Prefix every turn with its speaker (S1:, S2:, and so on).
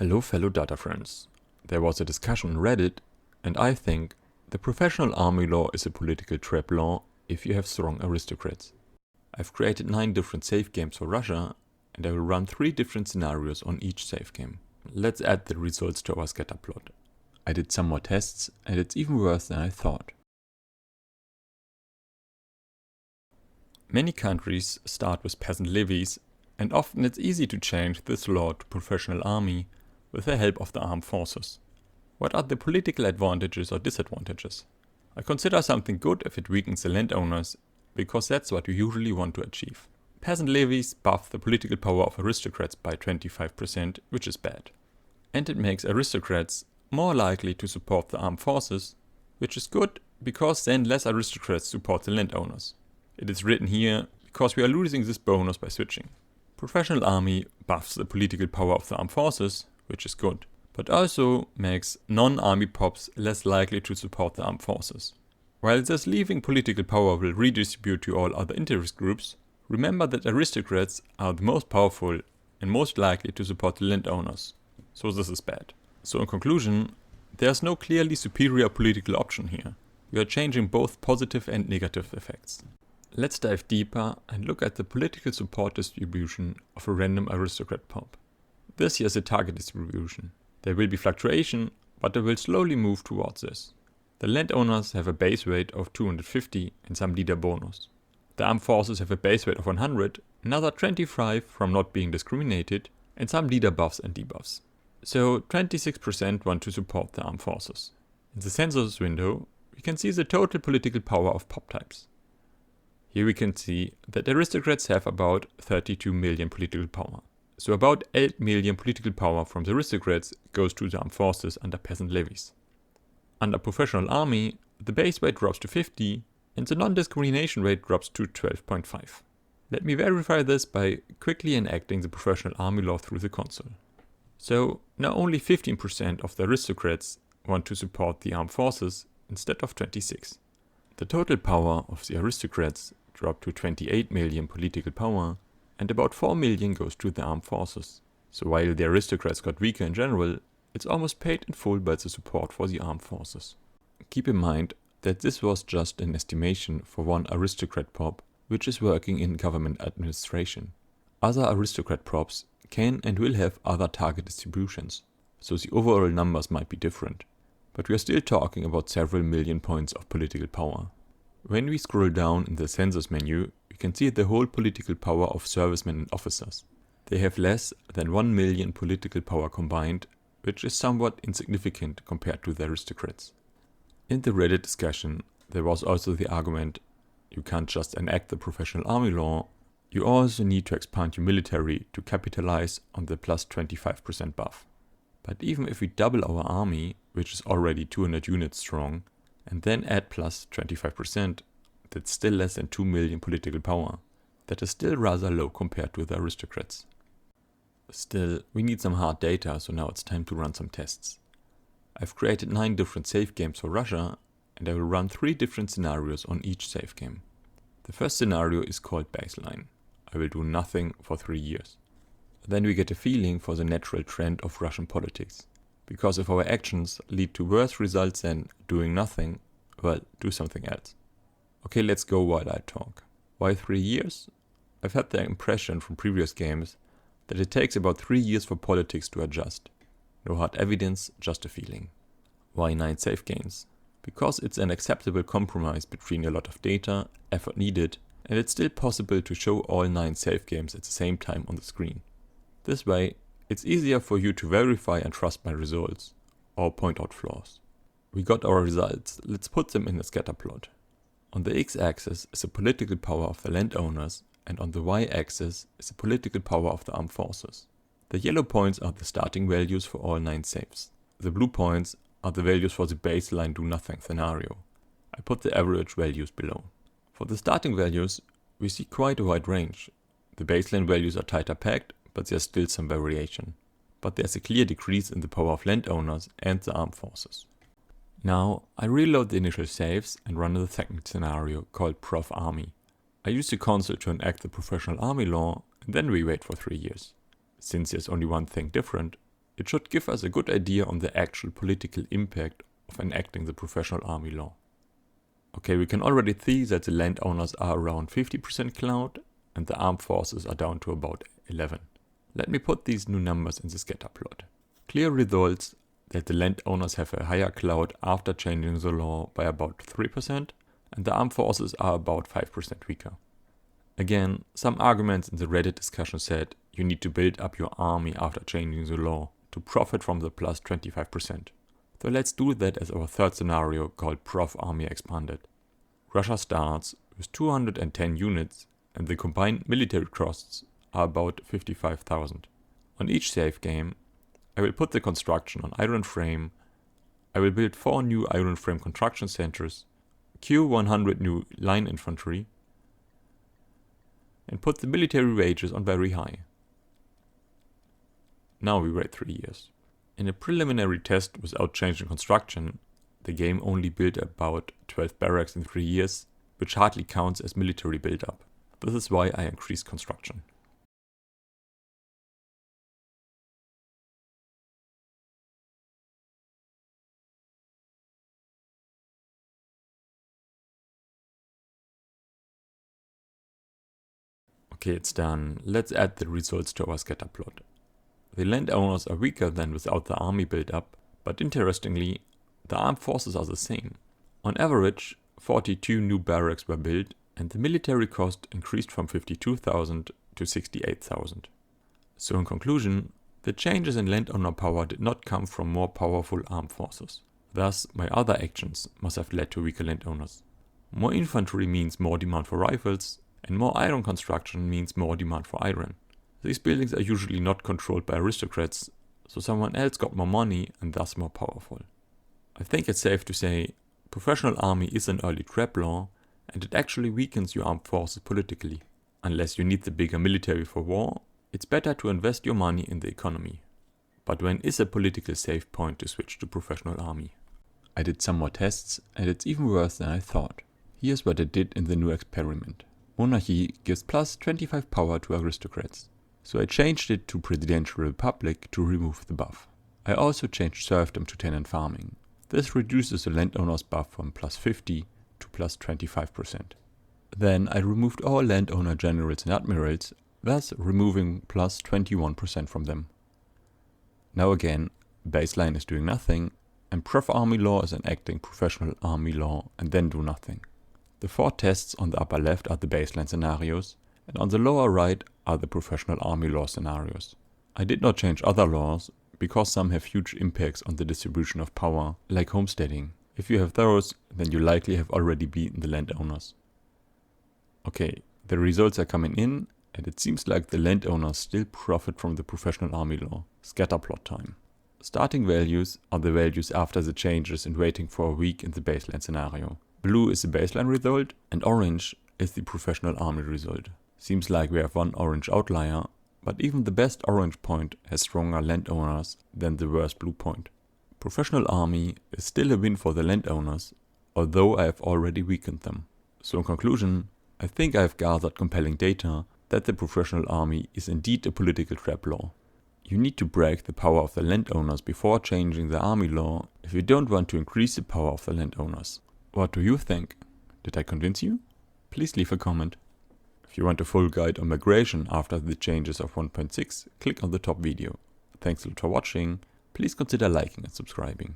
S1: Hello fellow data friends. There was a discussion on Reddit, and I think the professional army law is a political trap law if you have strong aristocrats. I've created 9 different save games for Russia, and I will run 3 different scenarios on each save game. Let's add the results to our scatter plot. I did some more tests, and it's even worse than I thought. Many countries start with peasant levies, and often it's easy to change this law to professional army with the help of the armed forces. What are the political advantages or disadvantages? I consider something good if it weakens the landowners, because that's what you usually want to achieve. Peasant levies buff the political power of aristocrats by 25%, which is bad. And it makes aristocrats more likely to support the armed forces, which is good because then less aristocrats support the landowners. It is written here because we are losing this bonus by switching. Professional army buffs the political power of the armed forces, which is good, but also makes non-army pops less likely to support the armed forces. While this leaving political power will redistribute to all other interest groups, remember that aristocrats are the most powerful and most likely to support the landowners, so this is bad. So in conclusion, there's no clearly superior political option here. We are changing both positive and negative effects. Let's dive deeper and look at the political support distribution of a random aristocrat pop. This here is a target distribution. There will be fluctuation, but they will slowly move towards this. The landowners have a base rate of 250 and some leader bonus. The armed forces have a base rate of 100, another 25 from not being discriminated, and some leader buffs and debuffs. So 26% want to support the armed forces. In the census window, we can see the total political power of pop types. Here we can see that aristocrats have about 32 million political power. So about 8 million political power from the aristocrats goes to the armed forces under peasant levies. Under professional army, the base rate drops to 50 and the non-discrimination rate drops to 12.5. Let me verify this by quickly enacting the professional army law through the console. So now only 15% of the aristocrats want to support the armed forces instead of 26. The total power of the aristocrats dropped to 28 million political power, and about 4 million goes to the armed forces. So while the aristocrats got weaker in general, it's almost paid in full by the support for the armed forces. Keep in mind that this was just an estimation for one aristocrat prop, which is working in government administration. Other aristocrat props can and will have other target distributions, so the overall numbers might be different. But we are still talking about several million points of political power. When we scroll down in the census menu, we can see the whole political power of servicemen and officers. They have less than 1 million political power combined, which is somewhat insignificant compared to the aristocrats. In the Reddit discussion, there was also the argument, you can't just enact the professional army law, you also need to expand your military to capitalize on the plus 25% buff. But even if we double our army, which is already 200 units strong, and then add plus 25%, that's still less than 2 million political power. That is still rather low compared to the aristocrats. Still, we need some hard data, so now it's time to run some tests. I've created 9 different save games for Russia, and I will run 3 different scenarios on each save game. The first scenario is called baseline. I will do nothing for 3 years. Then we get a feeling for the natural trend of Russian politics. Because if our actions lead to worse results than doing nothing, well, do something else. Okay, let's go while I talk. Why 3 years? I've had the impression from previous games that it takes about 3 years for politics to adjust. No hard evidence, just a feeling. Why 9 save games? Because it's an acceptable compromise between a lot of data, effort needed, and it's still possible to show all 9 save games at the same time on the screen. This way, it's easier for you to verify and trust my results, or point out flaws. We got our results, let's put them in a scatter plot. On the x-axis is the political power of the landowners, and on the y-axis is the political power of the armed forces. The yellow points are the starting values for all 9 saves. The blue points are the values for the baseline do nothing scenario. I put the average values below. For the starting values, we see quite a wide range. The baseline values are tighter packed, but there's still some variation. But there's a clear decrease in the power of landowners and the armed forces. Now, I reload the initial saves and run the second scenario called Prof Army. I use the console to enact the professional army law, and then we wait for 3 years. Since there's only one thing different, It should give us a good idea on the actual political impact of enacting the professional army law. Okay, we can already see that the landowners are around 50% clout and the armed forces are down to about 11. Let me put these new numbers in the scatter plot. Clear results that the landowners have a higher clout after changing the law by about 3% and the armed forces are about 5% weaker. Again, some arguments in the Reddit discussion said you need to build up your army after changing the law to profit from the plus 25%. So let's do that as our third scenario called Prof Army Expanded. Russia starts with 210 units and the combined military costs are about 55,000. On each save game, I will put the construction on iron frame, I will build 4 new iron frame construction centers, queue 100 new line infantry, and put the military wages on very high. Now we wait 3 years. In a preliminary test without changing construction, the game only built about 12 barracks in 3 years, which hardly counts as military build-up. This is why I increased construction. Okay, it's done. Let's add the results to our scatter plot. The landowners are weaker than without the army build-up, but interestingly, the armed forces are the same. On average, 42 new barracks were built and the military cost increased from 52,000 to 68,000. So in conclusion, the changes in landowner power did not come from more powerful armed forces. Thus, my other actions must have led to weaker landowners. More infantry means more demand for rifles, and more iron construction means more demand for iron. These buildings are usually not controlled by aristocrats, so someone else got more money and thus more powerful. I think it's safe to say, professional army is an early trap law, and it actually weakens your armed forces politically. Unless you need the bigger military for war, it's better to invest your money in the economy. But when is a political safe point to switch to professional army? I did some more tests, and it's even worse than I thought. Here's what I did in the new experiment. Monarchy gives plus 25 power to aristocrats, so I changed it to presidential republic to remove the buff. I also changed serfdom to tenant farming. This reduces the landowner's buff from plus 50 to plus 25%. Then I removed all landowner generals and admirals, thus removing plus 21% from them. Now again, baseline is doing nothing, and prof army law is enacting professional army law and then do nothing. The 4 tests on the upper left are the baseline scenarios, and on the lower right are the professional army law scenarios. I did not change other laws, because some have huge impacts on the distribution of power, like homesteading. If you have those, then you likely have already beaten the landowners. Okay, the results are coming in, and it seems like the landowners still profit from the professional army law. Scatter plot time. Starting values are the values after the changes and waiting for a week in the baseline scenario. Blue is the baseline result and orange is the professional army result. Seems like we have one orange outlier, but even the best orange point has stronger landowners than the worst blue point. Professional army is still a win for the landowners, although I have already weakened them. So in conclusion, I think I have gathered compelling data that the professional army is indeed a political trap law. You need to break the power of the landowners before changing the army law if you don't want to increase the power of the landowners. What do you think? Did I convince you? Please leave a comment. If you want a full guide on migration after the changes of 1.6, click on the top video. Thanks a lot for watching. Please consider liking and subscribing.